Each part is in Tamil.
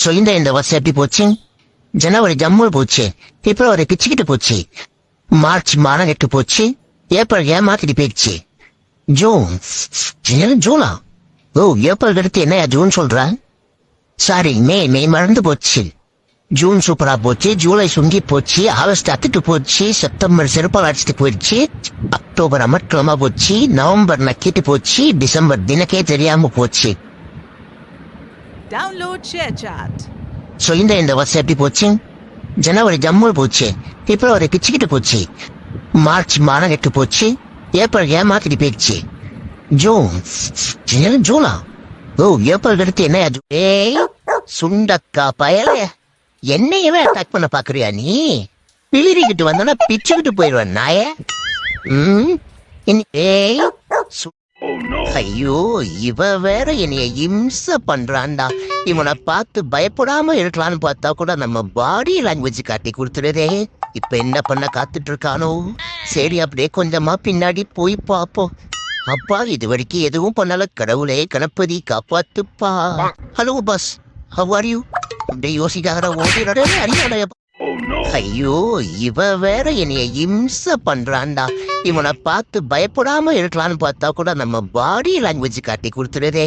ஸோ இந்த வருஷம் எப்படி போச்சு? ஜனவரி ஜம்மு போச்சு, பிப்ரவரி பிச்சுக்கிட்டு போச்சு, மார்ச் மானம் கெட்டு போச்சு, ஏப்ரல் ஏமாத்திட்டு போயிடுச்சு, ஜூனா? ஓ, ஏப்ரல் எடுத்து என்னையா ஜூன் சொல்ற? சாரி, மே மறந்து போச்சு. ஜூன் சூப்பரா போச்சு, ஜூலை சுங்கி போச்சு, ஆகஸ்ட் அத்துட்டு போச்சு, செப்டம்பர் செருப்பால் அடிச்சுட்டு போயிடுச்சு, அக்டோபர் அமர்க்கிழமா போச்சு, நவம்பர் நக்கிட்டு போச்சு, டிசம்பர் தினக்கே தெரியாம போச்சு. ஸோ இந்த வருஷம் எப்படி போச்சு? ஜனவரி ஜம்மு போச்சு, பிப்ரவரி பிச்சுக்கிட்டு போச்சு, மார்ச் மானம் கெட்டு போச்சு, ஏப்ரல் ஏமாத்திட்டு போயிடுச்சு, ஜூனா? ஓ, ஏப்ரல் எடுத்து என்னையா? ஏய் சுண்டக்கா பயல, என்னையவே அட்டாக் பண்ண பாக்குறியா நீ? பிளிரிக்கிட்டு வந்தோன்னா பிச்சுக்கிட்டு போயிடுவேன் நாய. ஏய் ஐயோ, இவ வேற என்னைய இம்ச பண்றான்டா. இவனை பார்த்து பயப்படாம இருக்கலான்னு பார்த்தா கூட நம்ம பாடி லாங்குவேஜ் காட்டி கொடுத்துடுதே. இப்ப என்ன பண்ண காத்துட்டு இருக்கானோ? சரி, அப்படியே கொஞ்சமா பின்னாடி போய் பாப்போம். அப்பா இது வரைக்கும் எதுவும் பண்ணல, கடவுளே கணபதி காப்பாத்துப்பா. Hello boss, how are you? அப்படியே யோசிக்காத ஓடிட அறியாடைய. ஐயோ, இவ வேற என்னைய இம்ச பண்றான்டா. இவனை பார்த்து பயப்படாம இருக்கலான்னு பார்த்தா கூட நம்ம பாடி லாங்குவேஜ் காட்டி கொடுத்துடுதே.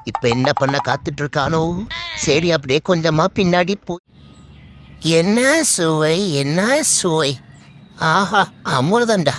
இப்ப என்ன பண்ண காத்துட்டு இருக்கானோ? சரி, அப்படியே கொஞ்சமா பின்னாடி போய். என்ன சுவை, என்ன சுவை! ஆஹா, அமுதண்டா.